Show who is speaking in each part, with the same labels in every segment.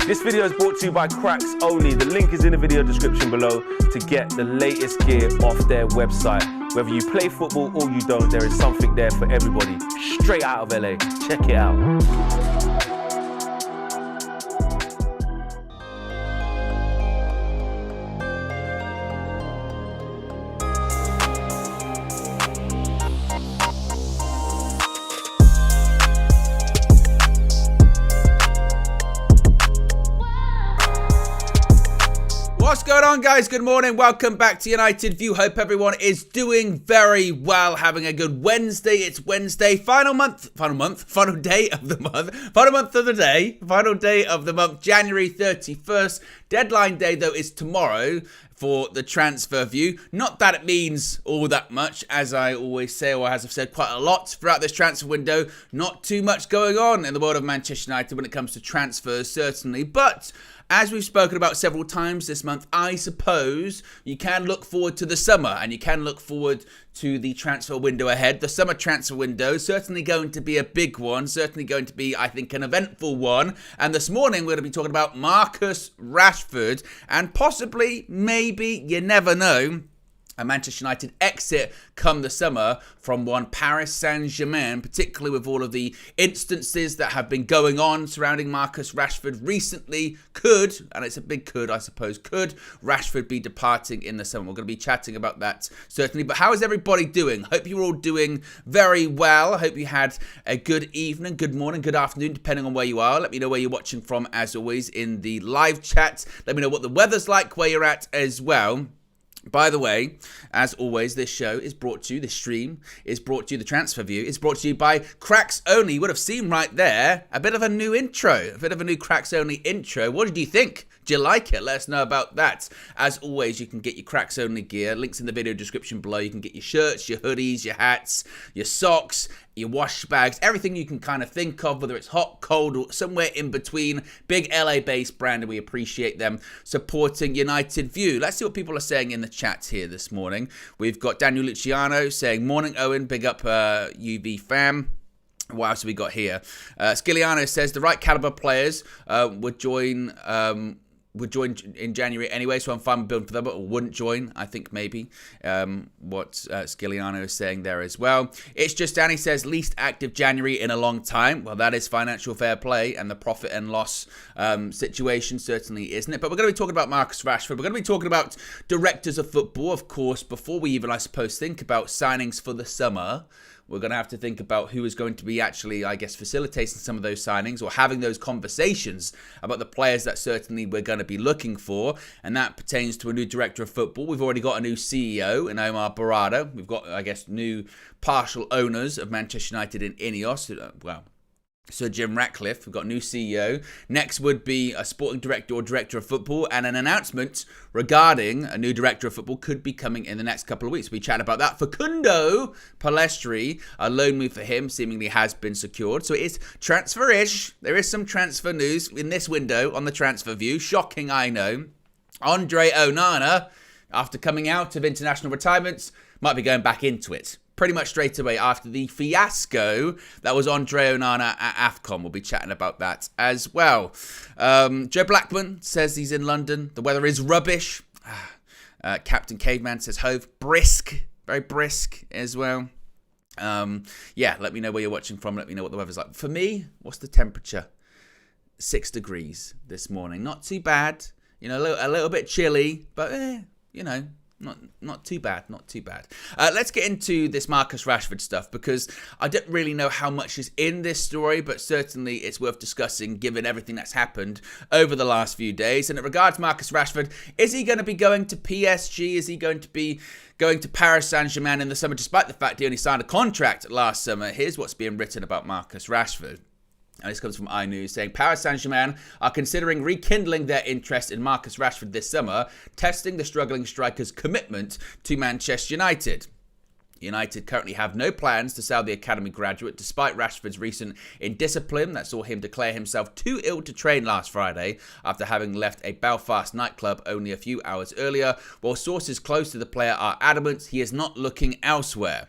Speaker 1: This video is brought to you by Cracks Only. The link is in the video description below to get the latest gear off their website. Whether you play football or you don't, there is something there for everybody. Straight out of LA. Check it out.
Speaker 2: What's going on, guys? Good morning. Welcome back to United View. Hope everyone is doing very well, having a good Wednesday. It's Wednesday, final day of the month, January 31st. Deadline day, though, is tomorrow for the transfer view. Not that it means all that much, as I always say, or as I've said quite a lot throughout this transfer window. Not too much going on in the world of Manchester United when it comes to transfers, certainly. But as we've spoken about several times this month, I suppose you can look forward to the summer and you can look forward to the transfer window ahead. The summer transfer window certainly going to be a big one, certainly going to be, I think, an eventful one. And this morning we're going to be talking about Marcus Rashford and possibly, maybe, you never know, a Manchester United exit come the summer from one Paris Saint-Germain, particularly with all of the instances that have been going on surrounding Marcus Rashford recently. Could, and it's a big could, I suppose, could Rashford be departing in the summer? We're going to be chatting about that, certainly. But how is everybody doing? Hope you're all doing very well. I hope you had a good evening, good morning, good afternoon, depending on where you are. Let me know where you're watching from, as always, in the live chat. Let me know what the weather's like where you're at as well. By the way, as always, this show is brought to you, this stream is brought to you, the transfer view is brought to you by Cracks Only. You would have seen right there a bit of a new intro, a bit of a new Cracks Only intro. What did you think? Do you like it? Let us know about that. As always, you can get your Cracks Only gear. Links in the video description below. You can get your shirts, your hoodies, your hats, your socks, your wash bags, everything you can kind of think of, whether it's hot, cold, or somewhere in between. Big LA-based brand, and we appreciate them supporting United View. Let's see what people are saying in the chat here this morning. We've got Daniel Luciano saying, "Morning, Owen. Big up UV fam." What else have we got here? Skiliano says, "The right caliber players would join in January anyway, so I'm fine with building for them, but wouldn't join, I think, maybe." What Skiliano is saying there as well. It's just Danny says, "Least active January in a long time." Well, that is financial fair play and the profit and loss situation, certainly, isn't it? But we're going to be talking about Marcus Rashford. We're going to be talking about directors of football, of course, before we even, I suppose, think about signings for the summer. We're going to have to think about who is going to be actually, I guess, facilitating some of those signings or having those conversations about the players that certainly we're going to be looking for. And that pertains to a new director of football. We've already got a new CEO in Omar Barada. We've got, I guess, new partial owners of Manchester United in Ineos. Sir Jim Ratcliffe. We've got a new CEO. Next would be a sporting director or director of football, and an announcement regarding a new director of football could be coming in the next couple of weeks. We chat about that. Facundo Pellistri, a loan move for him seemingly has been secured. So it is transfer-ish. There is some transfer news in this window on the transfer view. Shocking, I know. Andre Onana, after coming out of international retirements, might be going back into it pretty much straight away after the fiasco that was Andre Onana at AFCON. We'll be chatting about that as well. Joe Blackman says he's in London. The weather is rubbish. Captain Caveman says Hove. Brisk. Very brisk as well. Yeah, let me know where you're watching from. Let me know what the weather's like. For me, what's the temperature? 6 degrees this morning. Not too bad. You know, a little bit chilly, but you know, not too bad, not too bad. Let's get into this Marcus Rashford stuff, because I don't really know how much is in this story, but certainly it's worth discussing given everything that's happened over the last few days. And in regards to Marcus Rashford, is he going to be going to PSG? Is he going to be going to Paris Saint-Germain in the summer, despite the fact he only signed a contract last summer? Here's what's being written about Marcus Rashford. And this comes from iNews, saying Paris Saint-Germain are considering rekindling their interest in Marcus Rashford this summer, testing the struggling striker's commitment to Manchester United. United currently have no plans to sell the academy graduate, despite Rashford's recent indiscipline that saw him declare himself too ill to train last Friday after having left a Belfast nightclub only a few hours earlier, while sources close to the player are adamant he is not looking elsewhere.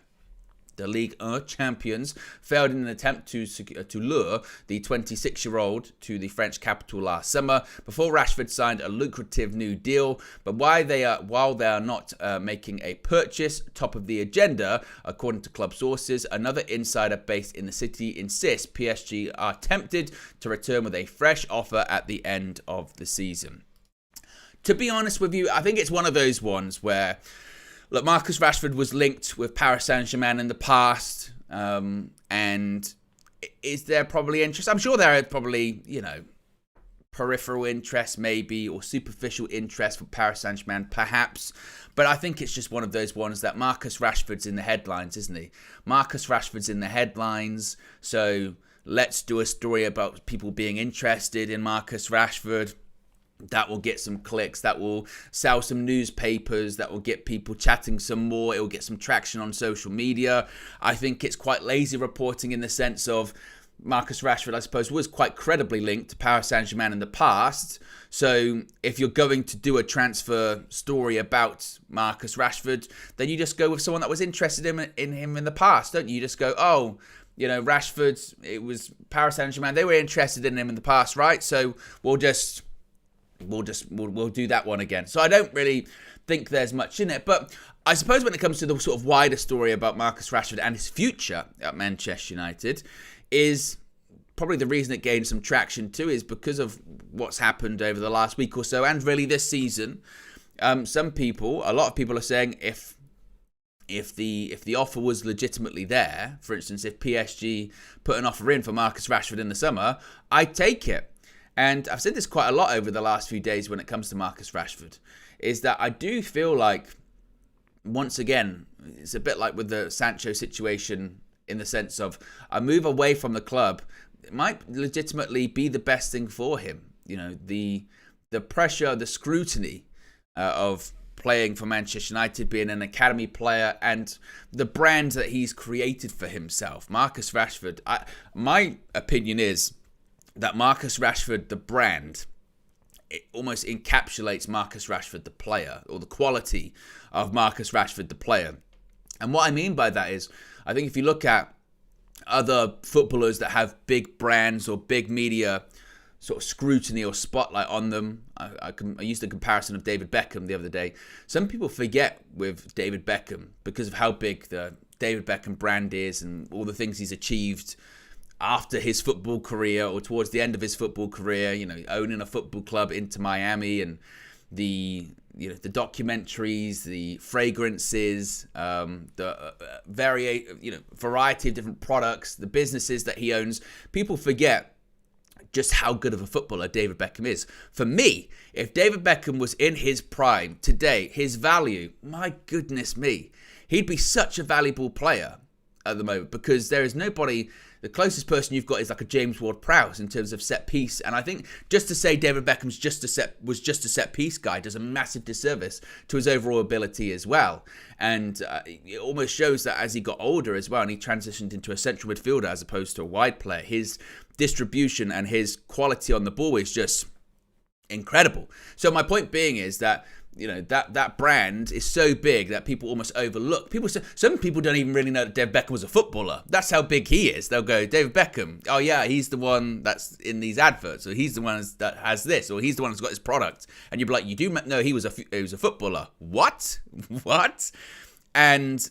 Speaker 2: The Ligue 1 champions failed in an attempt to lure the 26-year-old to the French capital last summer before Rashford signed a lucrative new deal. But while they are not making a purchase top of the agenda, according to club sources, another insider based in the city insists PSG are tempted to return with a fresh offer at the end of the season. To be honest with you, I think it's one of those ones where, look, Marcus Rashford was linked with Paris Saint-Germain in the past, and is there probably interest? I'm sure there are probably, peripheral interest maybe, or superficial interest for Paris Saint-Germain perhaps, but I think it's just one of those ones that Marcus Rashford's in the headlines, isn't he? Marcus Rashford's in the headlines, so let's do a story about people being interested in Marcus Rashford. That will get some clicks, that will sell some newspapers, that will get people chatting some more, it will get some traction on social media. I think it's quite lazy reporting in the sense of Marcus Rashford, I suppose, was quite credibly linked to Paris Saint-Germain in the past. So if you're going to do a transfer story about Marcus Rashford, then you just go with someone that was interested in him in the past, don't you? You just go, Rashford, it was Paris Saint-Germain, they were interested in him in the past, right? So we'll do that one again. So I don't really think there's much in it. But I suppose when it comes to the sort of wider story about Marcus Rashford and his future at Manchester United, is probably the reason it gained some traction too is because of what's happened over the last week or so, and really this season. A lot of people are saying if the offer was legitimately there, for instance, if PSG put an offer in for Marcus Rashford in the summer, I'd take it. And I've said this quite a lot over the last few days when it comes to Marcus Rashford, is that I do feel like, once again, it's a bit like with the Sancho situation in the sense of a move away from the club, it might legitimately be the best thing for him. The pressure, the scrutiny of playing for Manchester United, being an academy player, and the brand that he's created for himself. Marcus Rashford, my opinion is that Marcus Rashford, the brand, it almost encapsulates Marcus Rashford, the player, or the quality of Marcus Rashford, the player. And what I mean by that is, I think if you look at other footballers that have big brands or big media sort of scrutiny or spotlight on them, I used the comparison of David Beckham the other day. Some people forget with David Beckham, because of how big the David Beckham brand is and all the things he's achieved after his football career or towards the end of his football career, owning a football club into Miami, and the documentaries, the fragrances, the variety of different products, the businesses that he owns. People forget just how good of a footballer David Beckham is. For me, if David Beckham was in his prime today, his value, my goodness me, he'd be such a valuable player at the moment, because there is nobody. The closest person you've got is like a James Ward-Prowse in terms of set piece, and I think just to say David Beckham's was just a set piece guy does a massive disservice to his overall ability as well. And it almost shows that as he got older as well, and he transitioned into a central midfielder as opposed to a wide player, his distribution and his quality on the ball is just incredible. So my point being is that that brand is so big that people almost overlook. Some people don't even really know that David Beckham was a footballer. That's how big he is. They'll go, David Beckham, oh yeah, he's the one that's in these adverts, or he's the one that has this, or he's the one that's got his product. And you'd be like, you do know he was a footballer. What? And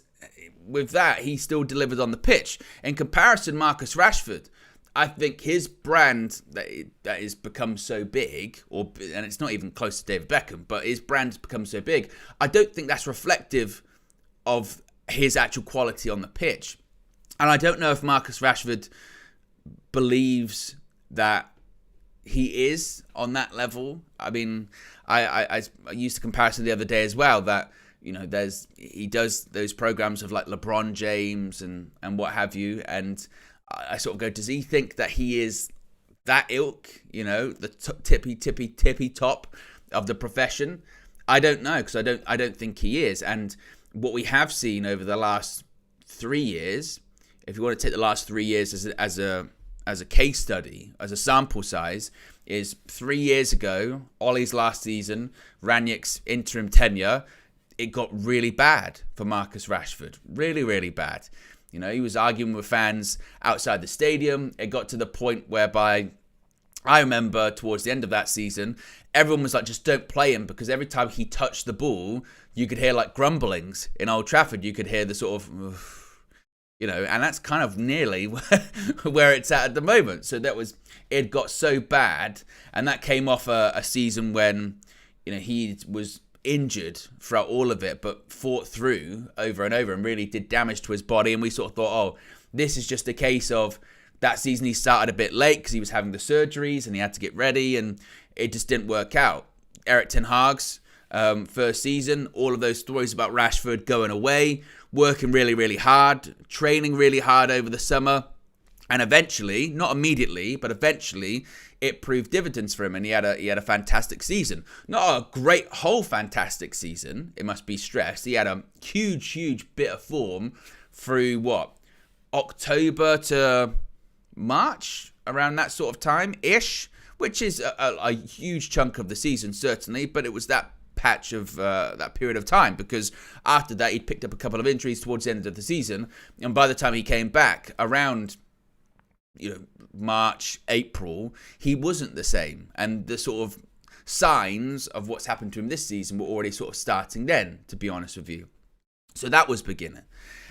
Speaker 2: with that, he still delivered on the pitch. In comparison, Marcus Rashford, I think his brand that has become so big, and it's not even close to David Beckham, but his brand has become so big, I don't think that's reflective of his actual quality on the pitch. And I don't know if Marcus Rashford believes that he is on that level. I mean, I used the comparison the other day as well that, he does those programs of like LeBron James and what have you, and I sort of go, does he think that he is that ilk, the tippy top of the profession? I don't know, because I don't think he is. And what we have seen over the last 3 years, if you want to take the last 3 years as a case study, as a sample size, is 3 years ago, Ollie's last season, Ranić's interim tenure, it got really bad for Marcus Rashford. Really, really bad. You know, he was arguing with fans outside the stadium. It got to the point whereby I remember towards the end of that season, everyone was like, just don't play him, because every time he touched the ball, you could hear like grumblings in Old Trafford. You could hear the sort of, you know, and that's kind of nearly where it's at the moment. So it got so bad, and that came off a season when, you know, he was injured throughout all of it, but fought through over and over and really did damage to his body. And we sort of thought, oh, this is just a case of that season he started a bit late because he was having the surgeries and he had to get ready, and it just didn't work out. Erik ten Hag's first season, all of those stories about Rashford going away, working really, really hard, training really hard over the summer, and eventually, not immediately, but eventually, it proved dividends for him, and he had a fantastic season. Not a great whole fantastic season, it must be stressed. He had a huge bit of form through October to March, around that sort of time-ish, which is a huge chunk of the season, certainly, but it was that patch of that period of time, because after that, he'd picked up a couple of injuries towards the end of the season, and by the time he came back, around March, April, he wasn't the same. And the sort of signs of what's happened to him this season were already sort of starting then, to be honest with you. So that was beginning.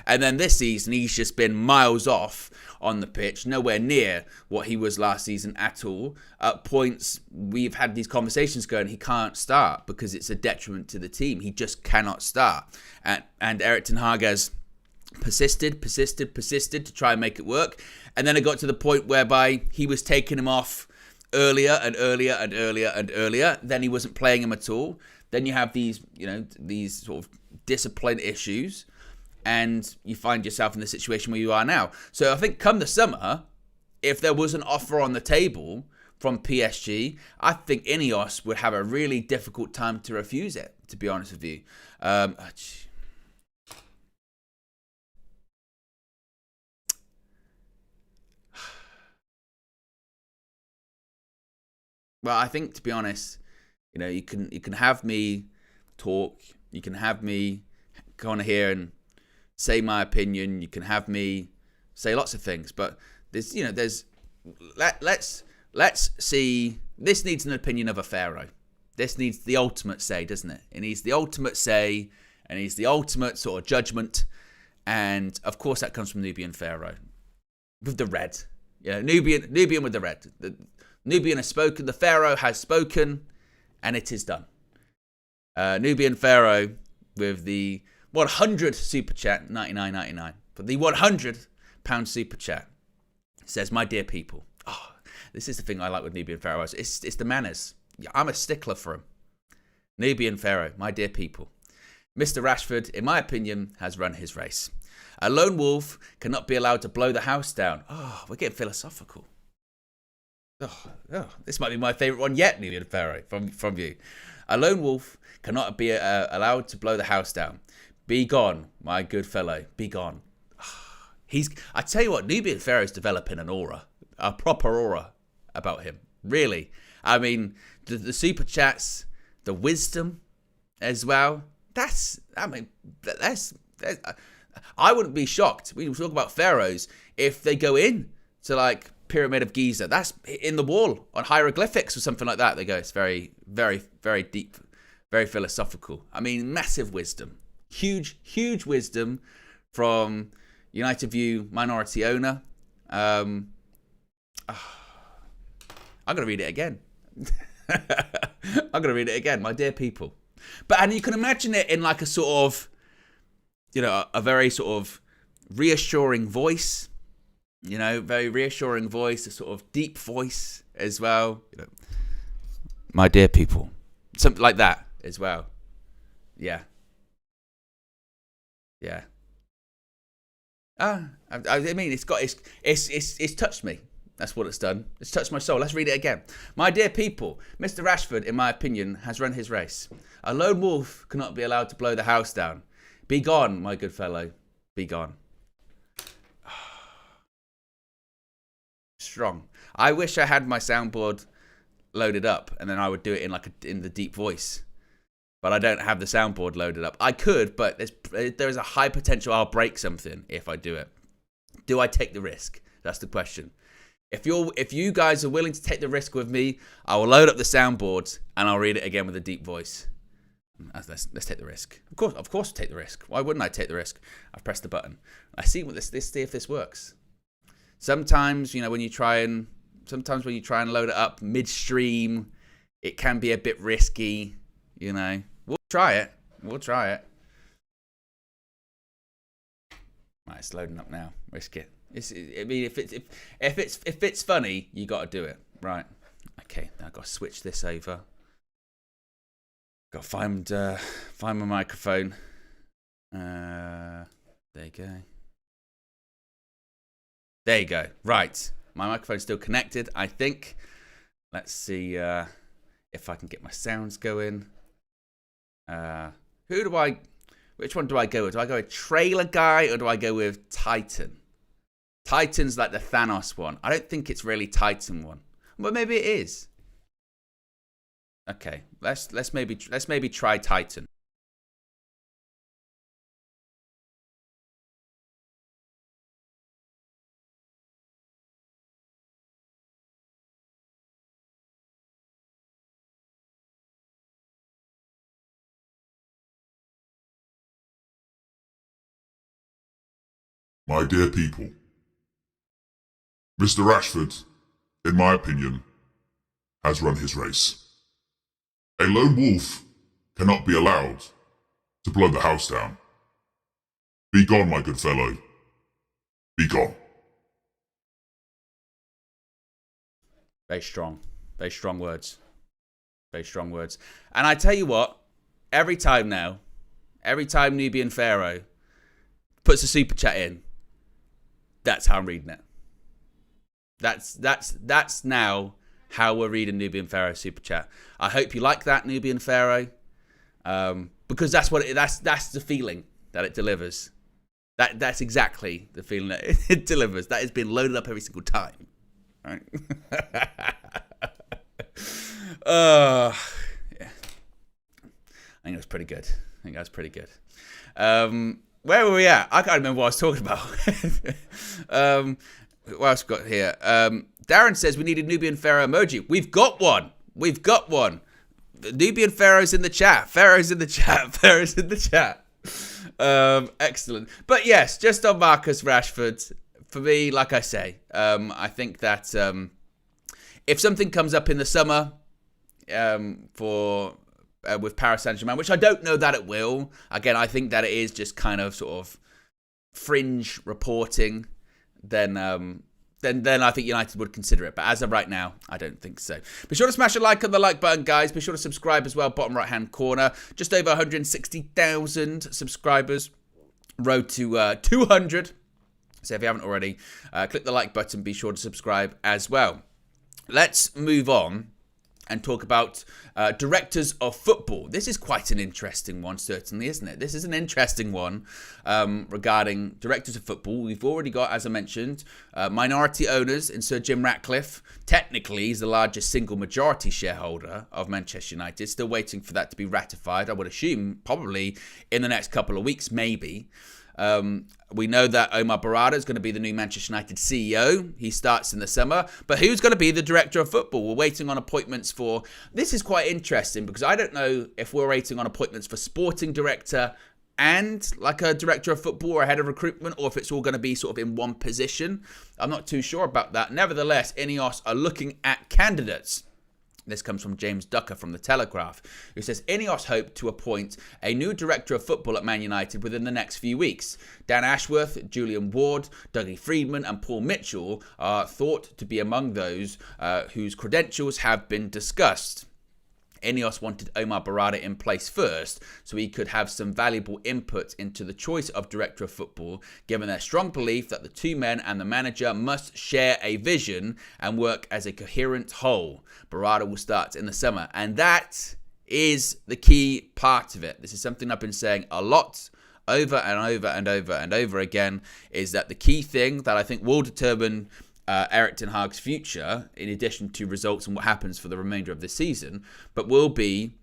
Speaker 2: And then this season, he's just been miles off on the pitch, nowhere near what he was last season at all. At points, we've had these conversations going, he can't start because it's a detriment to the team. He just cannot start. And Erik ten Hag has persisted to try and make it work. And then it got to the point whereby he was taking him off earlier. Then he wasn't playing him at all. Then you have these sort of discipline issues, and you find yourself in the situation where you are now. So I think come the summer, if there was an offer on the table from PSG, I think Ineos would have a really difficult time to refuse it, to be honest with you. Well, I think, to be honest, you can have me talk, you can have me go on here and say my opinion, you can have me say lots of things, but let's see. This needs an opinion of a pharaoh. This needs the ultimate say, doesn't it? It needs the ultimate say, and it needs the ultimate sort of judgment, and of course that comes from Nubian Pharaoh with the red. Nubian with the red. Nubian has spoken, the Pharaoh has spoken, and it is done. Nubian Pharaoh with the 100 super chat, 99.99, but the £100 super chat says, "My dear people," this is the thing I like with Nubian Pharaoh. It's the manners. I'm a stickler for him. Nubian Pharaoh, my dear people, Mr. Rashford, in my opinion, has run his race. A lone wolf cannot be allowed to blow the house down. We're getting philosophical. This might be my favourite one yet, Nubian Pharaoh, from you. A lone wolf cannot be allowed to blow the house down. Be gone, my good fellow. Be gone. I tell you what, Nubian Pharaoh's developing an aura, a proper aura about him. Really. I mean, the super chats, the wisdom as well. I wouldn't be shocked. We talk about pharaohs if they go in to like Pyramid of Giza. That's in the wall on hieroglyphics or something like that. They go, it's very, very, very deep, very philosophical. I mean, massive wisdom. Huge wisdom from United View minority owner. I'm going to read it again. My dear people. And you can imagine it in like a sort of, a very sort of reassuring voice. Very reassuring voice, a sort of deep voice as well. My dear people. Something like that as well. Yeah. I mean, it's touched me. That's what it's done. It's touched my soul. Let's read it again. My dear people, Mr. Rashford, in my opinion, has run his race. A lone wolf cannot be allowed to blow the house down. Be gone, my good fellow. Be gone. Strong. I wish I had my soundboard loaded up, and then I would do it in the deep voice. But I don't have the soundboard loaded up. I could, but there is a high potential I'll break something if I do it. Do I take the risk? That's the question. If you guys are willing to take the risk with me, I will load up the soundboard and I'll read it again with a deep voice. Let's take the risk. Of course, take the risk. Why wouldn't I take the risk? I've pressed the button. I see what see if this works. Sometimes, when you try and load it up midstream, it can be a bit risky. We'll try it. Right, it's loading up now. Risk it. If it's funny, you got to do it. Right. Okay. Now I've got to switch this over. Got to find my microphone. There you go. There you go. Right. My microphone's still connected, I think. Let's see if I can get my sounds going. Which one do I go with? Do I go with Trailer Guy or do I go with Titan? Titan's like the Thanos one. I don't think it's really Titan one. But maybe it is. Okay, let's maybe try Titan.
Speaker 3: My dear people, Mr. Rashford, in my opinion, has run his race. A lone wolf cannot be allowed to blow the house down. Be gone, my good fellow. Be gone.
Speaker 2: Very strong. Very strong words. Very strong words. And I tell you what, every time Nubian Pharaoh puts a super chat in, that's how I'm reading it. That's now how we're reading Nubian Pharaoh super chat. I hope you like that, Nubian Pharaoh, because that's the feeling that it delivers. That's exactly the feeling that it delivers. That has been loaded up every single time. Right? Yeah. I think it was pretty good. Where were we at? I can't remember what I was talking about. What else we got here? Darren says we need a Nubian Pharaoh emoji. We've got one. The Nubian Pharaoh's in the chat. Pharaoh's in the chat. Excellent. But yes, just on Marcus Rashford, for me, like I say, I think that if something comes up in the summer with Paris Saint-Germain, which I don't know that it will. Again, I think that it is just kind of sort of fringe reporting. Then I think United would consider it. But as of right now, I don't think so. Be sure to smash a like on the like button, guys. Be sure to subscribe as well, bottom right-hand corner. Just over 160,000 subscribers. Road to 200. So if you haven't already, click the like button. Be sure to subscribe as well. Let's move on and talk about directors of football. This is quite an interesting one, certainly, isn't it? This is an interesting one regarding directors of football. We've already got, as I mentioned, minority owners in Sir Jim Ratcliffe. Technically, he's the largest single majority shareholder of Manchester United. Still waiting for that to be ratified, I would assume, probably in the next couple of weeks, maybe. We know that Omar Barada is going to be the new Manchester United CEO. He starts in the summer. But who's going to be the director of football? We're waiting on appointments for... This is quite interesting because I don't know if we're waiting on appointments for sporting director and like a director of football or a head of recruitment, or if it's all going to be sort of in one position. I'm not too sure about that. Nevertheless, Ineos are looking at candidates. This comes from James Ducker from The Telegraph, who says Ineos hope to appoint a new director of football at Man United within the next few weeks. Dan Ashworth, Julian Ward, Dougie Freedman and Paul Mitchell are thought to be among those whose credentials have been discussed. Ineos wanted Omar Barada in place first so he could have some valuable input into the choice of director of football, given their strong belief that the two men and the manager must share a vision and work as a coherent whole. Barada will start in the summer, and that is the key part of it. This is something I've been saying a lot over and over and over and over again, is that the key thing that I think will determine Erik ten Hag's future, in addition to results and what happens for the remainder of the season, but will be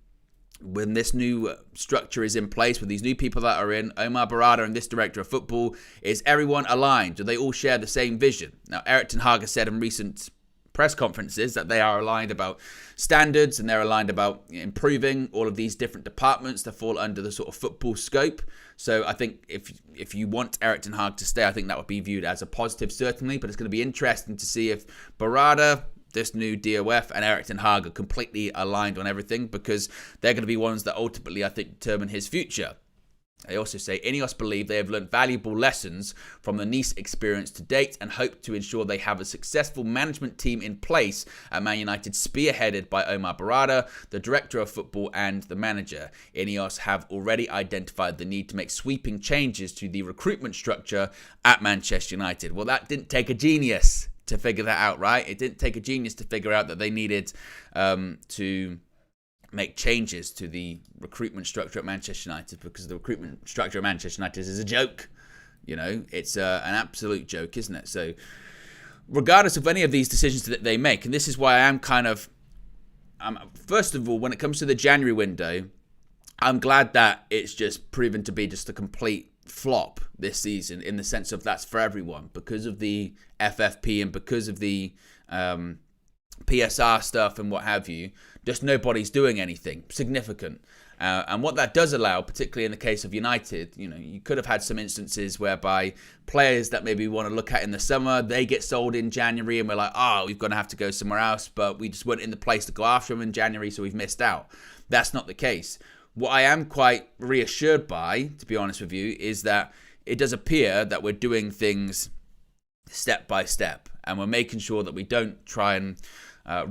Speaker 2: when this new structure is in place, with these new people that are in, Omar Barada and this director of football, is everyone aligned? Do they all share the same vision? Now, Erik ten Hag has said in recent press conferences that they are aligned about standards and they're aligned about improving all of these different departments that fall under the sort of football scope. So I think if you want Erik ten Hag to stay, I think that would be viewed as a positive, certainly. But it's going to be interesting to see if Barada, this new DOF, and Erik ten Hag are completely aligned on everything, because they're going to be ones that ultimately, I think, determine his future. They also say Ineos believe they have learned valuable lessons from the Nice experience to date and hope to ensure they have a successful management team in place at Man United, spearheaded by Omar Barada, the director of football and the manager. Ineos have already identified the need to make sweeping changes to the recruitment structure at Manchester United. Well, that didn't take a genius to figure that out, right? It didn't take a genius to figure out that they needed to make changes to the recruitment structure at Manchester United, because the recruitment structure at Manchester United is a joke. You know, it's an absolute joke, isn't it? So regardless of any of these decisions that they make, and this is why I am first of all, when it comes to the January window, I'm glad that it's just proven to be just a complete flop this season, in the sense of that's for everyone, because of the FFP and because of the PSR stuff and what have you. Just nobody's doing anything significant. And what that does allow, particularly in the case of United, you know, you could have had some instances whereby players that maybe we want to look at in the summer, they get sold in January and we're like, oh, we're going to have to go somewhere else, but we just weren't in the place to go after them in January, so we've missed out. That's not the case. What I am quite reassured by, to be honest with you, is that it does appear that we're doing things step by step, and we're making sure that we don't try and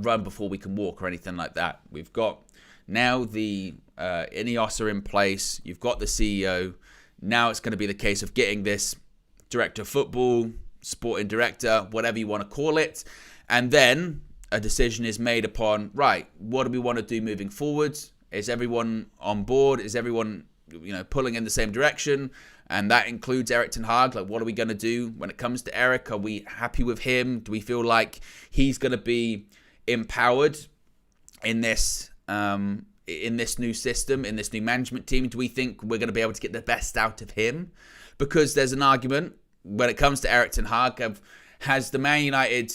Speaker 2: run before we can walk or anything like that. We've got now the Ineos are in place. You've got the CEO. Now it's going to be the case of getting this director of football, sporting director, whatever you want to call it. And then a decision is made upon, right, what do we want to do moving forwards? Is everyone on board? Is everyone, you know, pulling in the same direction? And that includes Erik ten Hag. Like, what are we going to do when it comes to Erik? Are we happy with him? Do we feel like he's going to be empowered in this new system, in this new management team? Do we think we're going to be able to get the best out of him? Because there's an argument when it comes to Erik ten Hag of, has the Man United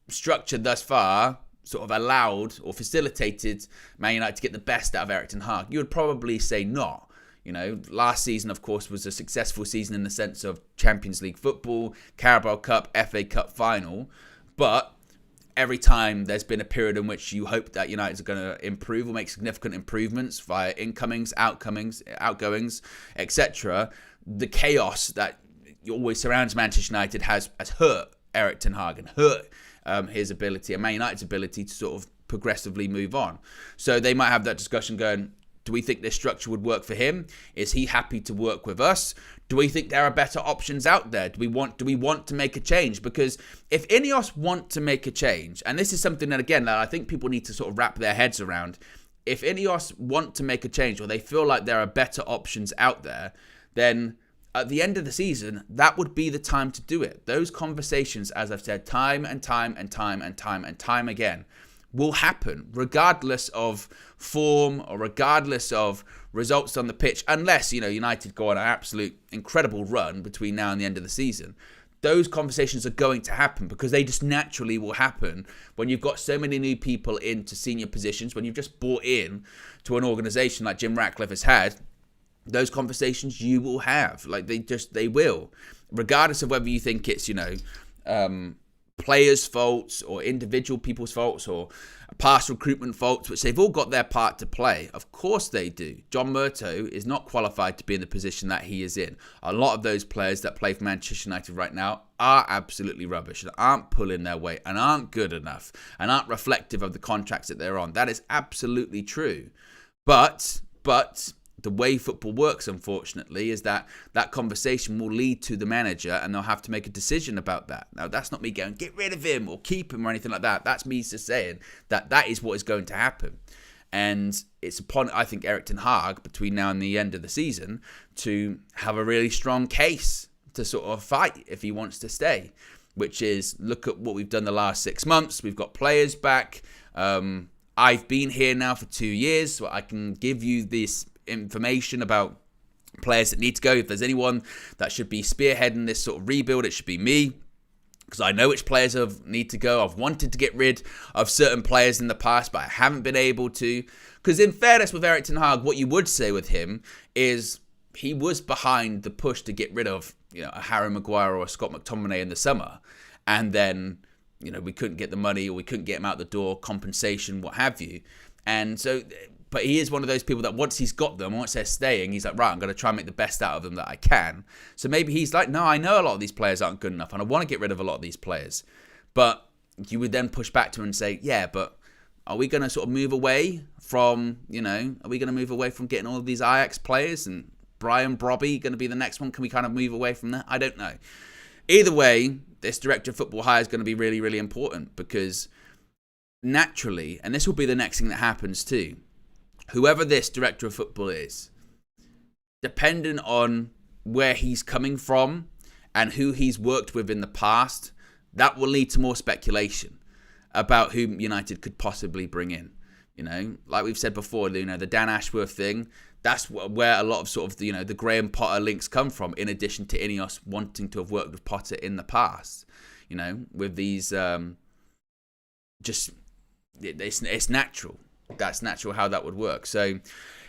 Speaker 2: structure thus far sort of allowed or facilitated Man United to get the best out of Erik ten Hag? You would probably say not. You know, last season, of course, was a successful season in the sense of Champions League football, Carabao Cup, FA Cup final. But every time there's been a period in which you hope that United are going to improve or make significant improvements via incomings, outgoings, etc., the chaos that always surrounds Manchester United has hurt Erik ten Hag and hurt his ability and Man United's ability to sort of progressively move on. So they might have that discussion going, do we think this structure would work for him? Is he happy to work with us? Do we think there are better options out there? Do we want to make a change? Because if Ineos want to make a change, and this is something that, again, that I think people need to sort of wrap their heads around, if Ineos want to make a change, or they feel like there are better options out there, then at the end of the season, that would be the time to do it. Those conversations, as I've said time and time again, will happen regardless of form or regardless of results on the pitch, unless, you know, United go on an absolute incredible run between now and the end of the season. Those conversations are going to happen because they just naturally will happen when you've got so many new people into senior positions, when you've just bought in to an organisation like Jim Ratcliffe has had. Those conversations you will have. Like, they will. Regardless of whether you think it's, you know, players' faults or individual people's faults or past recruitment faults, which they've all got their part to play. Of course they do. John Murtough is not qualified to be in the position that he is in. A lot of those players that play for Manchester United right now are absolutely rubbish and aren't pulling their weight and aren't good enough and aren't reflective of the contracts that they're on. That is absolutely true. But the way football works, unfortunately, is that conversation will lead to the manager and they'll have to make a decision about that. Now, that's not me going, get rid of him or keep him or anything like that. That's me just saying that is what is going to happen. And it's upon, I think, Erik ten Hag, between now and the end of the season, to have a really strong case to sort of fight if he wants to stay, which is, look at what we've done the last 6 months. We've got players back. I've been here now for 2 years, so I can give you this information about players that need to go. If there's anyone that should be spearheading this sort of rebuild, it should be me, because I know which players need to go. I've wanted to get rid of certain players in the past, but I haven't been able to. Because in fairness with Erik ten Hag, what you would say with him is he was behind the push to get rid of, a Harry Maguire or a Scott McTominay in the summer, and then we couldn't get the money, or we couldn't get him out the door, compensation, what have you. And so, but he is one of those people that once he's got them, once they're staying, he's like, right, I'm going to try and make the best out of them that I can. So maybe he's like, no, I know a lot of these players aren't good enough, and I want to get rid of a lot of these players. But you would then push back to him and say, yeah, but are we going to sort of move away from, are we going to move away from getting all of these Ajax players, and Brian Brobby going to be the next one? Can we kind of move away from that? I don't know. Either way, this director of football hire is going to be really, really important, because naturally, and this will be the next thing that happens too, whoever this director of football is, depending on where he's coming from and who he's worked with in the past, that will lead to more speculation about who United could possibly bring in. Like we've said before, the Dan Ashworth thing, that's where a lot of sort of the Graham Potter links come from, in addition to Ineos wanting to have worked with Potter in the past. With these, it's natural. That's natural how that would work. So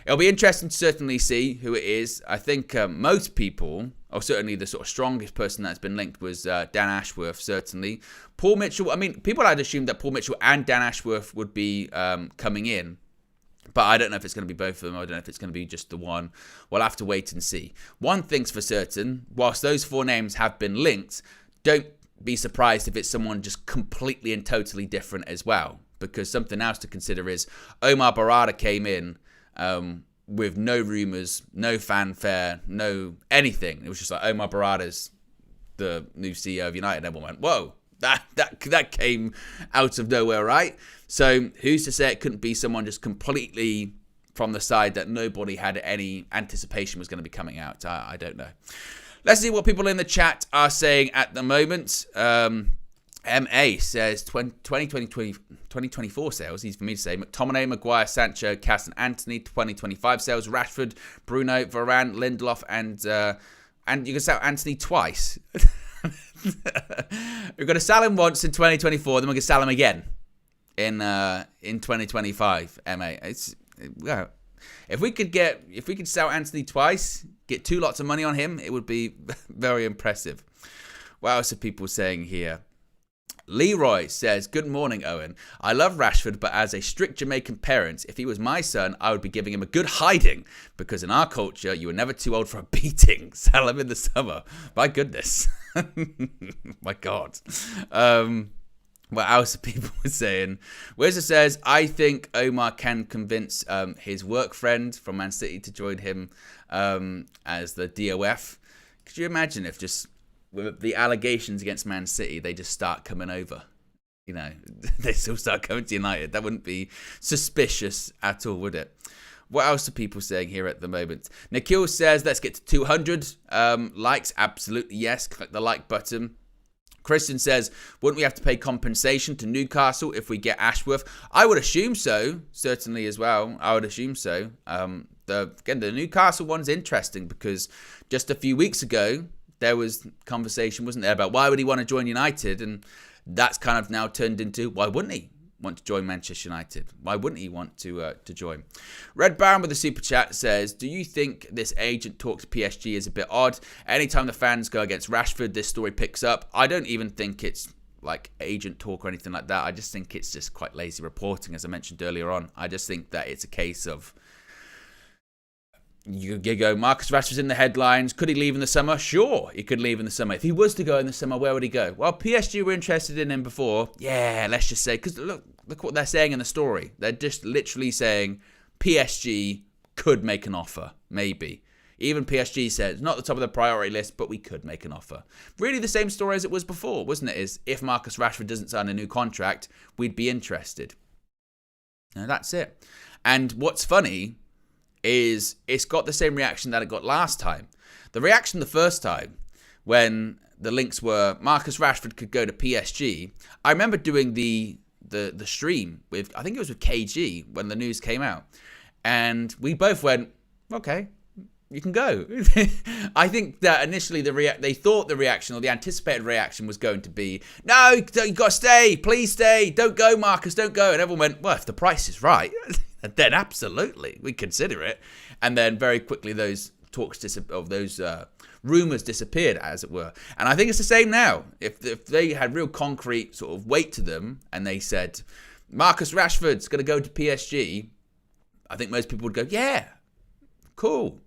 Speaker 2: it'll be interesting to certainly see who it is. I think most people, or certainly the sort of strongest person that's been linked, was Dan Ashworth, certainly. Paul Mitchell, people had assumed that Paul Mitchell and Dan Ashworth would be coming in, but I don't know if it's going to be both of them. I don't know if it's going to be just the one. We'll have to wait and see. One thing's for certain, whilst those 4 names have been linked, don't be surprised if it's someone just completely and totally different as well. Because something else to consider is Omar Barada came in with no rumours, no fanfare, no anything. It was just like, Omar Barada's the new CEO of United. Everyone went, whoa, that came out of nowhere, right? So who's to say it couldn't be someone just completely from the side that nobody had any anticipation was going to be coming out? I don't know. Let's see what people in the chat are saying at the moment. MA says 2024 sales, easy for me to say. McTominay, Maguire, Sancho, Cass and Anthony. 2025 sales, Rashford, Bruno, Varane, Lindelof, and you can sell Anthony twice. We're going to sell him once in 2024, then we're going to sell him again in 2025. MA, if we could sell Anthony twice, get 2 lots of money on him, it would be very impressive. What else are people saying here? Leroy says, good morning, Owen. I love Rashford, but as a strict Jamaican parent, if he was my son, I would be giving him a good hiding, because in our culture, you were never too old for a beating. Sell him in the summer. My goodness. My God. What else are people saying? Wizard says, I think Omar can convince his work friend from Man City to join him as the DOF. Could you imagine if just with the allegations against Man City, they just start coming over? They still start coming to United. That wouldn't be suspicious at all, would it? What else are people saying here at the moment? Nikhil says, let's get to 200 likes. Absolutely, yes. Click the like button. Christian says, wouldn't we have to pay compensation to Newcastle if we get Ashworth? I would assume so, certainly as well. I would assume so. The Newcastle one's interesting, because just a few weeks ago, there was conversation, wasn't there, about why would he want to join United? And that's kind of now turned into, why wouldn't he want to join Manchester United? Why wouldn't he want to join? Red Baron with a super chat says, do you think this agent talk to PSG is a bit odd? Anytime the fans go against Rashford, this story picks up. I don't even think it's like agent talk or anything like that. I just think it's just quite lazy reporting, as I mentioned earlier on. I just think that it's a case of, you go, Marcus Rashford's in the headlines. Could he leave in the summer? Sure, he could leave in the summer. If he was to go in the summer, where would he go? Well, PSG were interested in him before. Yeah, let's just say, because look what they're saying in the story. They're just literally saying PSG could make an offer, maybe. Even PSG said, it's not the top of the priority list, but we could make an offer. Really the same story as it was before, wasn't it? Is if Marcus Rashford doesn't sign a new contract, we'd be interested. Now, that's it. And what's funny is it's got the same reaction that it got last time. The reaction the first time, when the links were Marcus Rashford could go to PSG, I remember doing the the stream with, I think it was with KG when the news came out. And we both went, okay, you can go. I think that initially they thought the reaction, or the anticipated reaction, was going to be, no, you got to stay, please stay, don't go, Marcus, don't go. And everyone went, well, if the price is right, then absolutely, we consider it. And then very quickly those rumours disappeared, as it were. And I think it's the same now. If they had real concrete sort of weight to them, and they said, Marcus Rashford's going to go to PSG, I think most people would go, yeah, cool.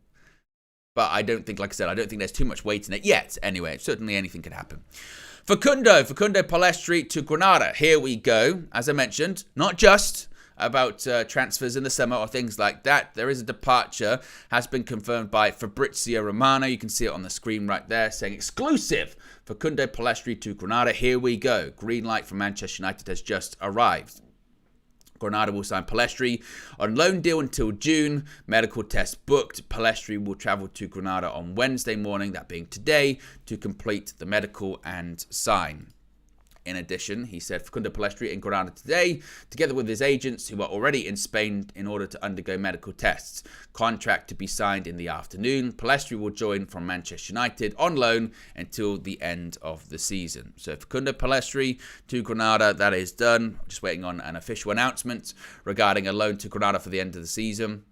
Speaker 2: But I don't think, like I said, I don't think there's too much weight in it yet. Anyway, certainly anything could happen. Facundo Pellistri to Granada. Here we go. As I mentioned, not just about transfers in the summer or things like that. There is a departure, has been confirmed by Fabrizio Romano. You can see it on the screen right there, saying exclusive. Facundo Pellistri to Granada. Here we go. Green light from Manchester United has just arrived. Granada will sign Pellistri on loan deal until June. Medical test booked. Pellistri will travel to Granada on Wednesday morning, that being today, to complete the medical and sign. In addition, he said Facundo Pellistri in Granada today, together with his agents who are already in Spain in order to undergo medical tests. Contract to be signed in the afternoon. Pellistri will join from Manchester United on loan until the end of the season. So Facundo Pellistri to Granada, that is done. Just waiting on an official announcement regarding a loan to Granada for the end of the season.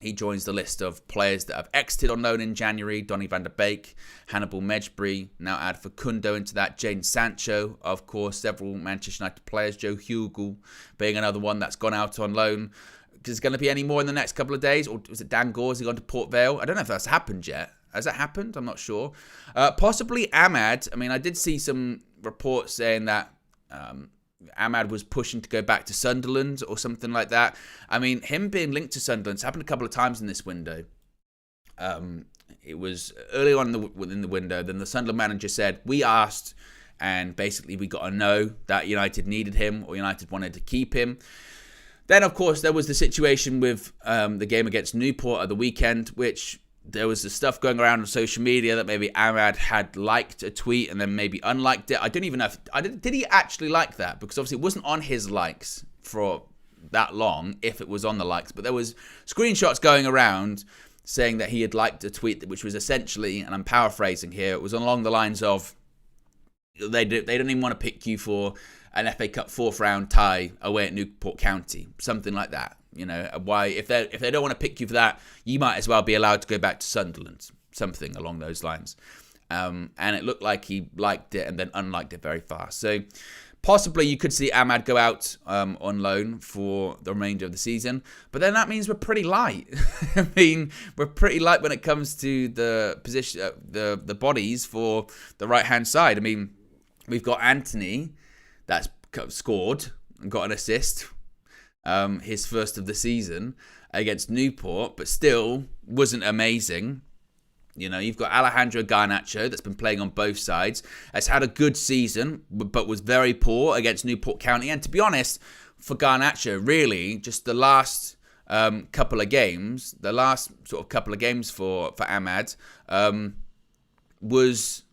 Speaker 2: He joins the list of players that have exited on loan in January. Donny van der Beek, Hannibal Mejbri. Now add Facundo into that. Jadon Sancho, of course. Several Manchester United players. Joe Hugel being another one that's gone out on loan. Is there going to be any more in the next couple of days? Or was it Dan Gore? Has he gone to Port Vale? I don't know if that's happened yet. Has that happened? I'm not sure. Possibly Ahmad. I mean, I did see some reports saying that Ahmad was pushing to go back to Sunderland or something like that. I mean, him being linked to Sunderland's happened a couple of times in this window. It was early on in the window. Then the Sunderland manager said, we asked, and basically we got a no that United needed him or United wanted to keep him. Then, of course, there was the situation with the game against Newport at the weekend, which there was the stuff going around on social media that maybe Ahmad had liked a tweet and then maybe unliked it. I don't even know if... Did he actually like that? Because obviously it wasn't on his likes for that long, if it was on the likes. But there was screenshots going around saying that he had liked a tweet, which was essentially, and I'm paraphrasing here, it was along the lines of, they don't even want to pick you for an FA Cup fourth round tie away at Newport County. Something like that. You know, why if they don't want to pick you for that, you might as well be allowed to go back to Sunderland. Something along those lines. And it looked like he liked it and then unliked it very fast. So possibly you could see Ahmad go out on loan for the remainder of the season. But then that means we're pretty light. I mean, we're pretty light when it comes to the position, the bodies for the right-hand side. I mean, we've got Anthony that's scored and got an assist. His first of the season against Newport, but still wasn't amazing. You know, you've got Alejandro Garnacho that's been playing on both sides, has had a good season, but was very poor against Newport County. And to be honest, for Garnacho, really, just the last couple of games, for Ahmad, was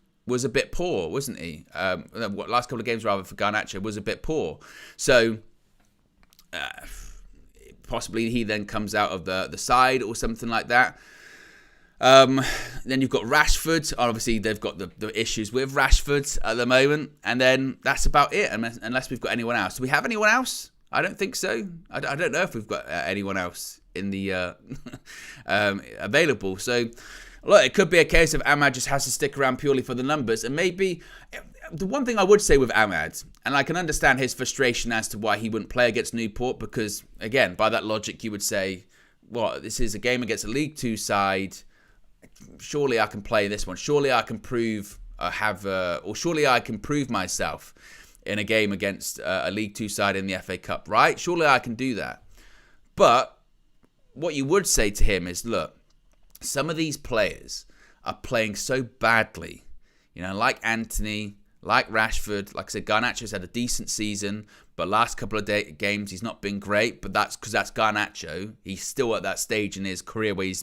Speaker 2: a bit poor, wasn't he? Last couple of games, rather, for Garnacho was a bit poor. So possibly he then comes out of the side or something like that. Then you've got Rashford. Obviously, they've got the issues with Rashford at the moment. And then that's about it, unless we've got anyone else. Do we have anyone else? I don't think so. I don't know if we've got anyone else in the available. So, look, it could be a case of Ahmad just has to stick around purely for the numbers. And maybe the one thing I would say with Ahmad, and I can understand his frustration as to why he wouldn't play against Newport, because, again, by that logic, you would say, well, this is a game against a League Two side. Surely I can play this one. Surely I can prove surely I can prove myself in a game against a League Two side in the FA Cup, right? Surely I can do that. But what you would say to him is, look, some of these players are playing so badly, you know, like Anthony, like Rashford. Like I said, Garnacho's had a decent season, but last couple of games he's not been great. But that's because that's Garnacho. He's still at that stage in his career where he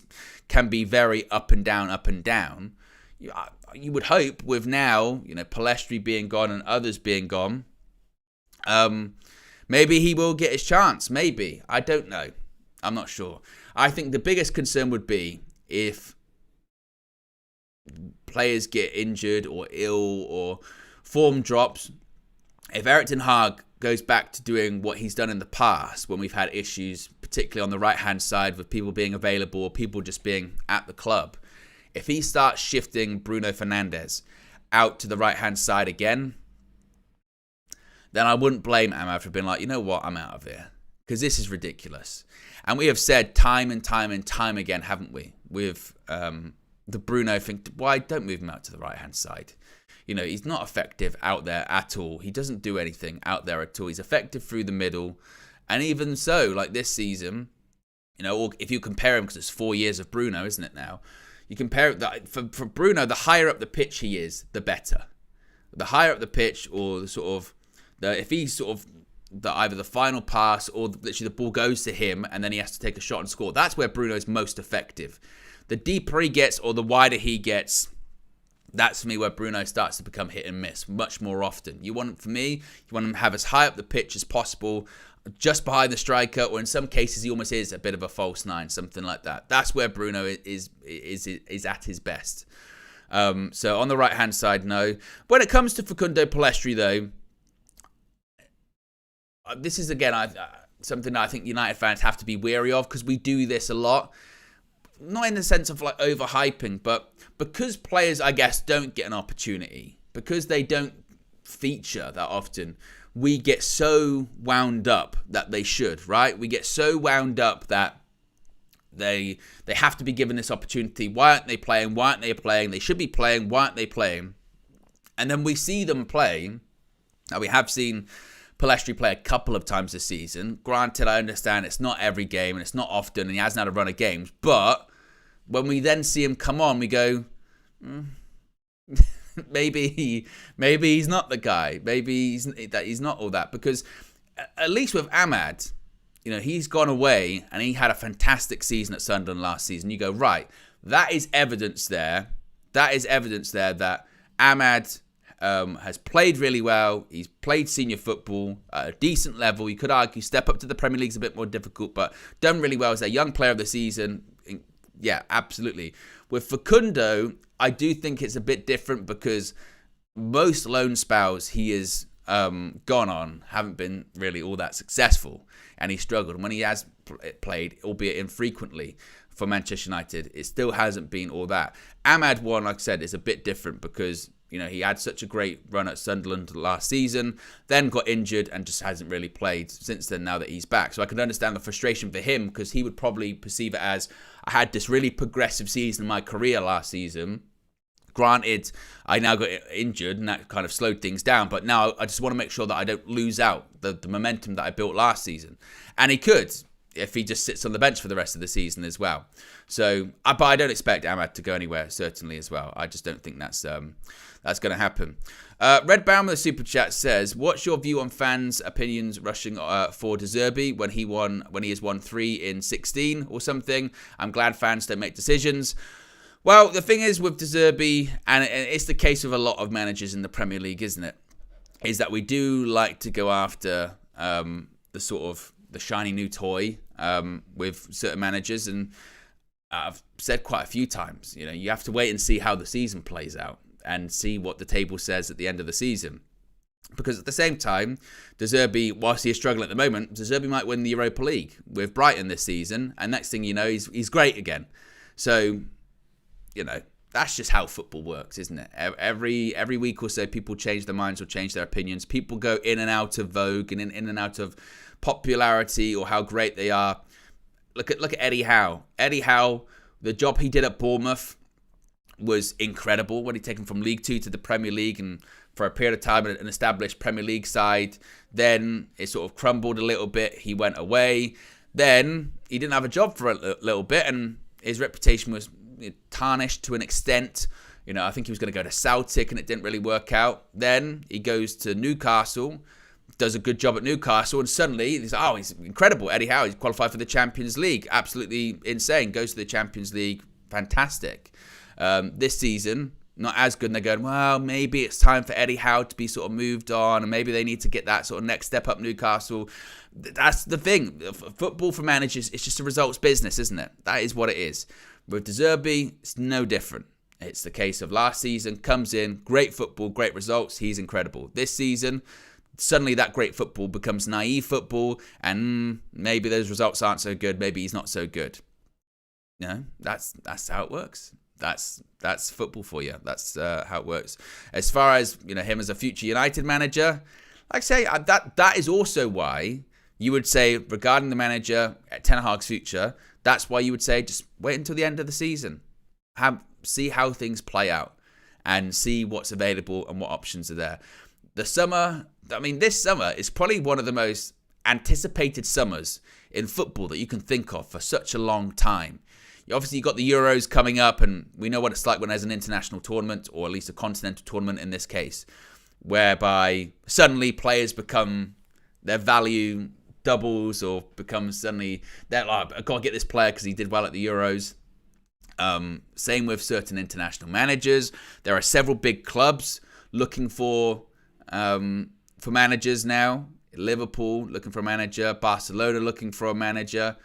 Speaker 2: can be very up and down, up and down. You would hope with now, you know, Pellistri being gone and others being gone, Maybe he will get his chance. Maybe. I don't know. I'm not sure. I think the biggest concern would be if players get injured or ill or form drops. If Erik ten Hag goes back to doing what he's done in the past when we've had issues, particularly on the right-hand side with people being available or people just being at the club, if he starts shifting Bruno Fernandes out to the right-hand side again, then I wouldn't blame Amad for being like, you know what, I'm out of here. Because this is ridiculous. And we have said time and time and time again, haven't we, with the Bruno thing, why don't move him out to the right-hand side? You know, he's not effective out there at all. He doesn't do anything out there at all. He's effective through the middle. And even so, like this season, you know, or if you compare him, because it's 4 years of Bruno, isn't it now? You compare it, for Bruno, the higher up the pitch he is, the better. The higher up the pitch, or the sort of, if he's sort of, either the final pass or literally the ball goes to him and then he has to take a shot and score, that's where Bruno is most effective. The deeper he gets or the wider he gets, that's for me where Bruno starts to become hit and miss much more often. You want him to have as high up the pitch as possible, just behind the striker, or in some cases he almost is a bit of a false nine, something like that. That's where Bruno is at his best. So on the right hand side, no. When it comes to Facundo Pellistri, though, this is again something that I think United fans have to be wary of, because we do this a lot. Not in the sense of like overhyping, but because players, I guess, don't get an opportunity, because they don't feature that often, we get so wound up that they should, right? We get so wound up that they have to be given this opportunity. Why aren't they playing? Why aren't they playing? They should be playing. Why aren't they playing? And then we see them play. Now, we have seen Pellistri play a couple of times this season. Granted, I understand it's not every game and it's not often and he hasn't had a run of games. But when we then see him come on, we go, maybe he's not the guy. Maybe he's not all that. Because at least with Amad, you know, he's gone away and he had a fantastic season at Sunderland last season. You go, right, that is evidence there. That is evidence there that Amad has played really well. He's played senior football at a decent level. You could argue step up to the Premier League's a bit more difficult, but done really well as a young player of the season. Yeah, absolutely. With Facundo, I do think it's a bit different because most loan spells he has gone on haven't been really all that successful, and he struggled. And when he has played, albeit infrequently, for Manchester United, it still hasn't been all that. Amad one, like I said, is a bit different because, you know, he had such a great run at Sunderland last season, then got injured and just hasn't really played since then now that he's back. So I can understand the frustration for him because he would probably perceive it as, I had this really progressive season in my career last season. Granted, I now got injured and that kind of slowed things down, but now I just want to make sure that I don't lose out the momentum that I built last season. And he could, if he just sits on the bench for the rest of the season as well. So, but I don't expect Amad to go anywhere, certainly, as well. I just don't think that's going to happen. Red Baum with a super chat says, what's your view on fans' opinions rushing for De Zerbi when he has won 3 in 16 or something? I'm glad fans don't make decisions. Well, the thing is with De Zerbi, and it's the case with a lot of managers in the Premier League, isn't it? Is that we do like to go after the sort of the shiny new toy with certain managers, and I've said quite a few times, you know, you have to wait and see how the season plays out and see what the table says at the end of the season. Because at the same time, De Zerbi, whilst he is struggling at the moment, De Zerbi might win the Europa League with Brighton this season, and next thing you know, he's great again. So, you know, that's just how football works, isn't it? Every week or so, people change their minds or change their opinions. People go in and out of vogue and in and out of popularity or how great they are. Look at Eddie Howe. Eddie Howe, the job he did at Bournemouth was incredible when he took him from League 2 to the Premier League, and for a period of time an established Premier League side. Then it sort of crumbled a little bit. He went away. Then he didn't have a job for a little bit, and his reputation was tarnished to an extent. You know, I think he was going to go to Celtic and it didn't really work out. Then he goes to Newcastle, does a good job at Newcastle, and suddenly he's incredible. Eddie Howe, he's qualified for the Champions League. Absolutely insane. Goes to the Champions League. Fantastic. This season, not as good, and they're going, well, maybe it's time for Eddie Howe to be sort of moved on, and maybe they need to get that sort of next step up Newcastle. That's the thing. Football for managers, it's just a results business, isn't it? That is what it is. With De Zerbi, it's no different. It's the case of last season, comes in, great football, great results, he's incredible. This season, suddenly that great football becomes naive football, and maybe those results aren't so good, maybe he's not so good. That's how it works. That's football for you. That's how it works. As far as him as a future United manager, like I say, that is also why you would say regarding the manager at Ten Hag's future, that's why you would say just wait until the end of the season, see how things play out, and see what's available and what options are there. This summer is probably one of the most anticipated summers in football that you can think of for such a long time. Obviously, you've got the Euros coming up, and we know what it's like when there's an international tournament, or at least a continental tournament in this case, whereby suddenly players become, their value doubles, or becomes suddenly, they're like, I've got to get this player because he did well at the Euros. Same with certain international managers. There are several big clubs looking for managers now. Liverpool looking for a manager, Barcelona looking for a manager.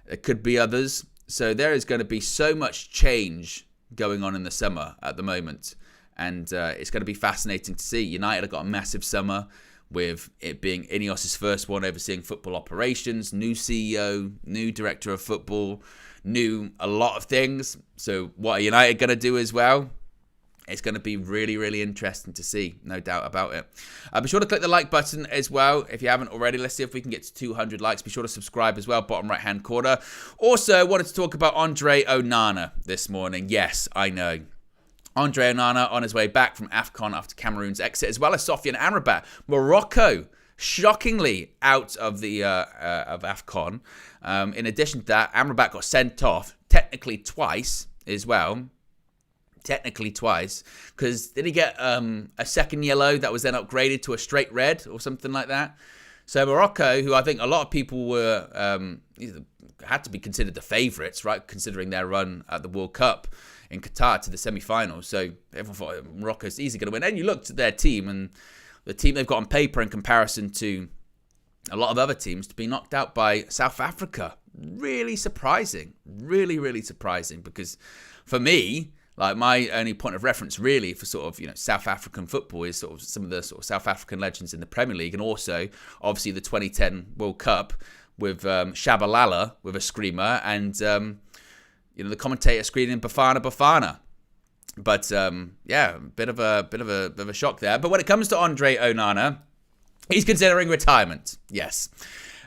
Speaker 2: There could be others. So there is going to be so much change going on in the summer at the moment. And it's going to be fascinating to see. United have got a massive summer with it being Ineos' first one overseeing football operations, new CEO, new director of football, new a lot of things. So what are United going to do as well? It's going to be really, really interesting to see, no doubt about it. Be sure to click the like button as well if you haven't already. Let's see if we can get to 200 likes. Be sure to subscribe as well, bottom right-hand corner. Also, wanted to talk about Andre Onana this morning. Yes, I know. Andre Onana on his way back from AFCON after Cameroon's exit, as well as Sofiane Amrabat. Morocco, shockingly out of the of AFCON. In addition to that, Amrabat got sent off, technically twice as well. Technically twice, because did he get a second yellow that was then upgraded to a straight red or something like that? So Morocco, who I think a lot of people were had to be considered the favourites, right, considering their run at the World Cup in Qatar to the semi-finals. So everyone thought Morocco's easy going to win. And you looked at their team, and the team they've got on paper in comparison to a lot of other teams to be knocked out by South Africa. Really surprising. Really, really surprising, because for me, like, my only point of reference really for sort of, South African football is sort of some of the sort of South African legends in the Premier League, and also obviously the 2010 World Cup with Shabalala with a screamer, and the commentator screaming Bafana. But bit of a shock there. But when it comes to Andre Onana, he's considering retirement. Yes.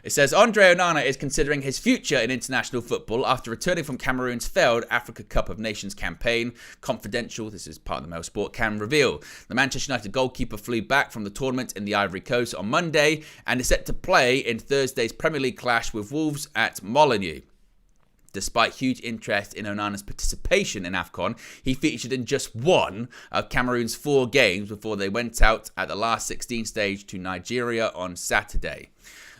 Speaker 2: It says Andre Onana is considering his future in international football after returning from Cameroon's failed Africa Cup of Nations campaign. Confidential, this is part of the Mail Sport, can reveal. The Manchester United goalkeeper flew back from the tournament in the Ivory Coast on Monday and is set to play in Thursday's Premier League clash with Wolves at Molineux. Despite huge interest in Onana's participation in AFCON, he featured in just one of Cameroon's 4 games before they went out at the last 16 stage to Nigeria on Saturday.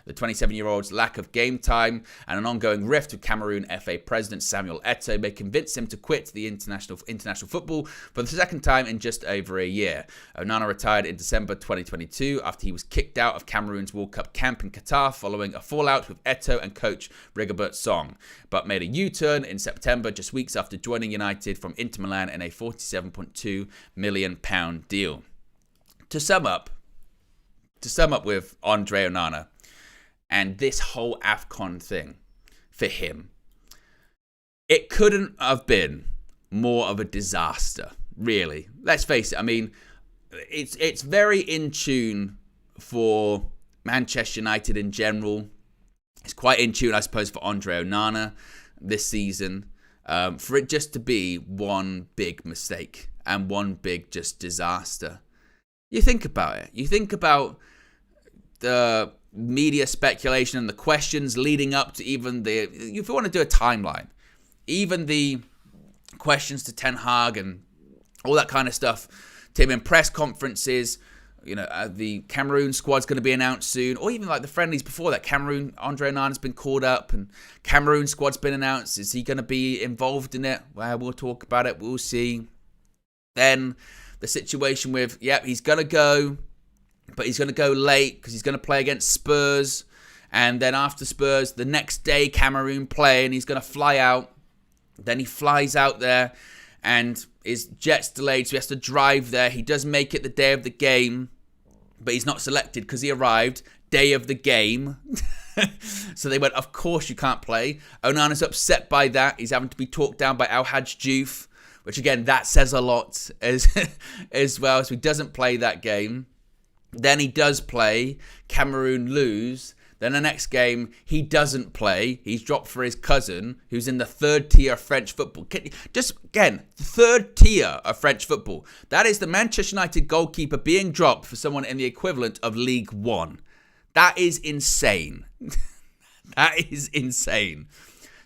Speaker 2: The 27-year-old's lack of game time and an ongoing rift with Cameroon FA President Samuel Eto'o may convince him to quit the international football for the second time in just over a year. Onana retired in December 2022 after he was kicked out of Cameroon's World Cup camp in Qatar following a fallout with Eto'o and coach Rigobert Song, but made a U-turn in September just weeks after joining United from Inter Milan in a £47.2 million deal. To sum up with Andre Onana, and this whole AFCON thing for him, it couldn't have been more of a disaster, really. Let's face it. I mean, it's very in tune for Manchester United in general. It's quite in tune, I suppose, for Andre Onana this season. For it just to be one big mistake and one big just disaster. You think about it. You think about the media speculation and the questions leading up to even if you want to do a timeline, even the questions to Ten Hag and all that kind of stuff, to him in press conferences, the Cameroon squad's going to be announced soon, or even like the friendlies before that, Andre Onana's been called up and Cameroon squad's been announced. Is he going to be involved in it? Well, we'll talk about it. We'll see. Then the situation with, he's going to go, but he's going to go late because he's going to play against Spurs. And then after Spurs, the next day, Cameroon play, and he's going to fly out. Then he flies out there, and his jet's delayed, so he has to drive there. He does make it the day of the game, but he's not selected because he arrived day of the game. So they went, of course you can't play. Onana's upset by that. He's having to be talked down by Al Hadj Diouf, which again, that says a lot as well. So he doesn't play that game. Then he does play. Cameroon lose. Then the next game, he doesn't play. He's dropped for his cousin, who's in the third tier of French football. Just, again, third tier of French football. That is the Manchester United goalkeeper being dropped for someone in the equivalent of League One. That is insane. That is insane.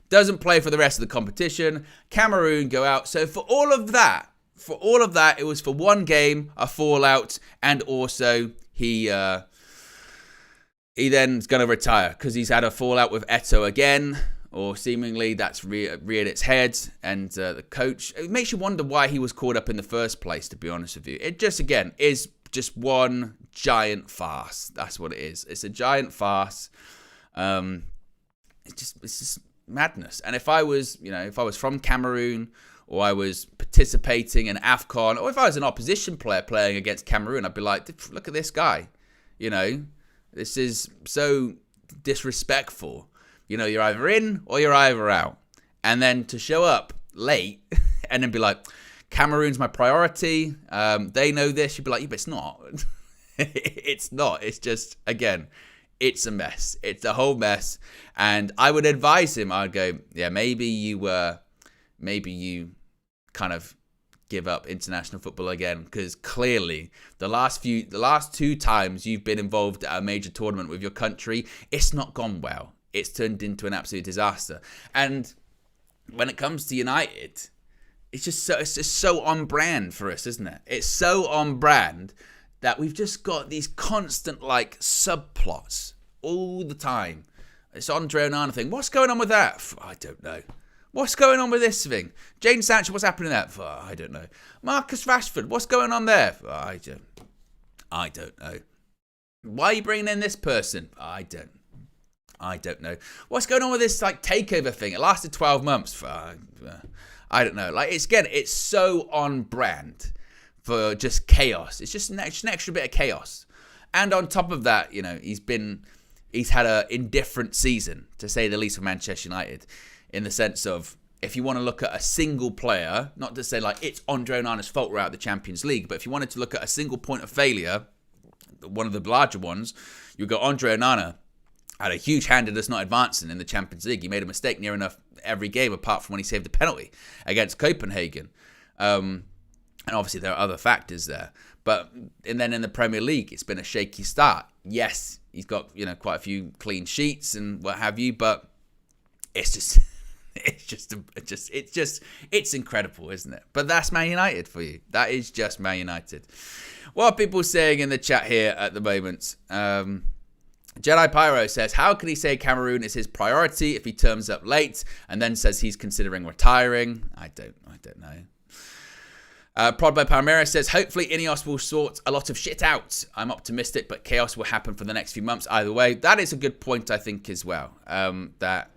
Speaker 2: Doesn't play for the rest of the competition. Cameroon go out. So for all of that, it was for one game, a fallout, and also he then is going to retire because he's had a fallout with Eto'o again, or seemingly that's reared its head. And the coach, it makes you wonder why he was called up in the first place, to be honest with you. It just, again, is just one giant farce. That's what it is. It's a giant farce. It's just madness. And if I was from Cameroon, or I was participating in AFCON, or if I was an opposition player playing against Cameroon, I'd be like, look at this guy. This is so disrespectful. You're either in or you're either out. And then to show up late and then be like, Cameroon's my priority. They know this. You'd be like, yeah, but it's not. It's not. It's just, again, it's a mess. It's a whole mess. And I would advise him. I'd go, yeah, maybe you kind of give up international football again, because clearly the last two times you've been involved at a major tournament with your country, it's not gone well. It's turned into an absolute disaster. And when it comes to United, it's just so on brand for us, isn't it? It's so on brand that we've just got these constant subplots all the time. It's Andre Onana thing. What's going on with that? I don't know. What's going on with this thing? Jadon Sancho, what's happening there? I don't know. Marcus Rashford, what's going on there? I don't know. Why are you bringing in this person? I don't know. What's going on with this takeover thing? It lasted 12 months. I don't know. It's so on brand for just chaos. It's just an extra bit of chaos. And on top of that, he's had an indifferent season, to say the least, for Manchester United. In the sense of, if you want to look at a single player, not to say it's Andre Onana's fault we're out of the Champions League, but if you wanted to look at a single point of failure, one of the larger ones, you go Andre Onana had a huge hand in us not advancing in the Champions League. He made a mistake near enough every game, apart from when he saved the penalty against Copenhagen. And obviously there are other factors there. And then in the Premier League, it's been a shaky start. Yes, he's got quite a few clean sheets and what have you, but it's incredible, isn't it? But that's Man United for you. That is just Man United. What are people saying in the chat here at the moment? Jedi Pyro says, how can he say Cameroon is his priority if he turns up late, and then says he's considering retiring? I don't know. Prod by Palmeiras says, hopefully Ineos will sort a lot of shit out. I'm optimistic, but chaos will happen for the next few months either way. That is a good point, I think, as well. That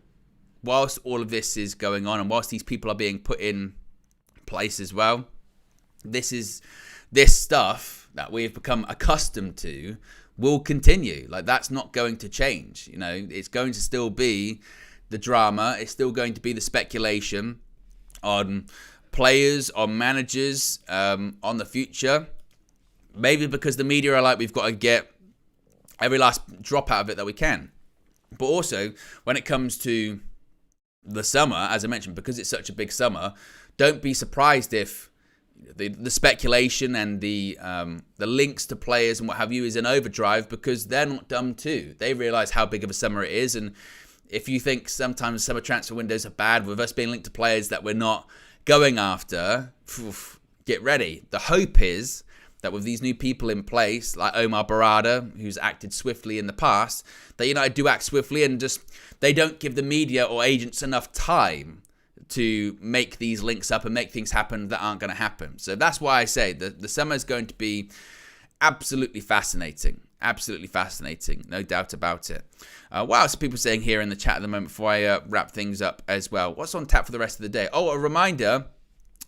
Speaker 2: whilst all of this is going on, and whilst these people are being put in place as well, this stuff that we've become accustomed to will continue. That's not going to change. It's going to still be the drama. It's still going to be the speculation on players, on managers, on the future. Maybe because the media are we've got to get every last drop out of it that we can. But also, when it comes to the summer, as I mentioned, because it's such a big summer, don't be surprised if the speculation and the links to players and what have you is in overdrive, because they're not dumb too. They realise how big of a summer it is, and if you think sometimes summer transfer windows are bad, with us being linked to players that we're not going after, get ready. The hope is that with these new people in place, like Omar Barada, who's acted swiftly in the past, that United do act swiftly and just they don't give the media or agents enough time to make these links up and make things happen that aren't going to happen. So that's why I say that the summer is going to be absolutely fascinating. Absolutely fascinating, no doubt about it. What else are people saying here in the chat at the moment before I wrap things up as well? What's on tap for the rest of the day? Oh, a reminder,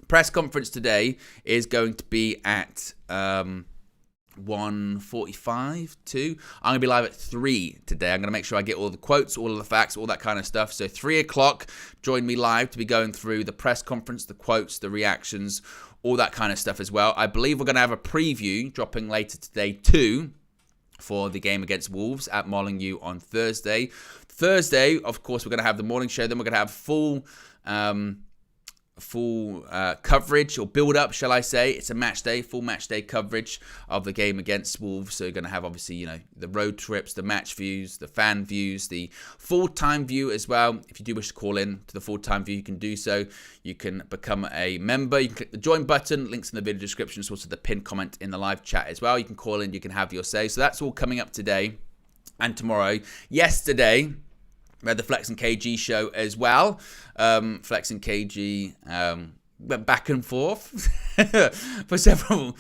Speaker 2: press conference today is going to be at 1:45 2. I'm going to be live at 3 today. I'm going to make sure I get all the quotes, all of the facts, all that kind of stuff. So 3 o'clock, join me live to be going through the press conference, the quotes, the reactions, all that kind of stuff as well. I believe we're going to have a preview dropping later today too for the game against Wolves at Molineux on Thursday. Thursday, of course, we're going to have the morning show. Then we're going to have full coverage or build up, shall I say. It's a match day, full match day coverage of the game against Wolves. So you're going to have obviously, you know, the road trips, the match views, the fan views, the full-time view as well. If you do wish to call in to the full-time view, you can do so. You can become a member. You can click the join button. Links in the video description. It's also the pinned comment in the live chat as well. You can call in. You can have your say. So that's all coming up today and tomorrow. Yesterday, we had the Flex and KG show as well. Flex and KG went back and forth for several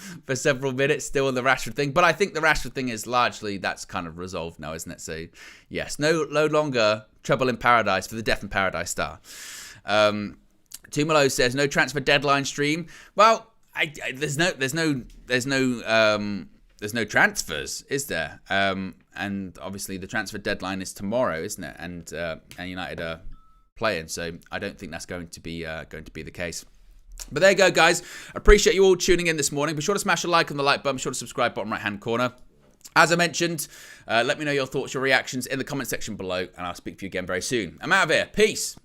Speaker 2: minutes still on the Rashford thing. But I think the Rashford thing is largely, that's kind of resolved now, isn't it? So, yes, no longer trouble in paradise for the Death in Paradise star. Tumalo says, no transfer deadline stream. Well, there's no transfers, is there? And obviously the transfer deadline is tomorrow, isn't it? And United are playing, so I don't think that's going to be the case. But there you go, guys. Appreciate you all tuning in this morning. Be sure to smash a like on the like button. Be sure to subscribe, bottom right hand corner. As I mentioned, let me know your thoughts, your reactions in the comment section below, and I'll speak to you again very soon. I'm out of here. Peace.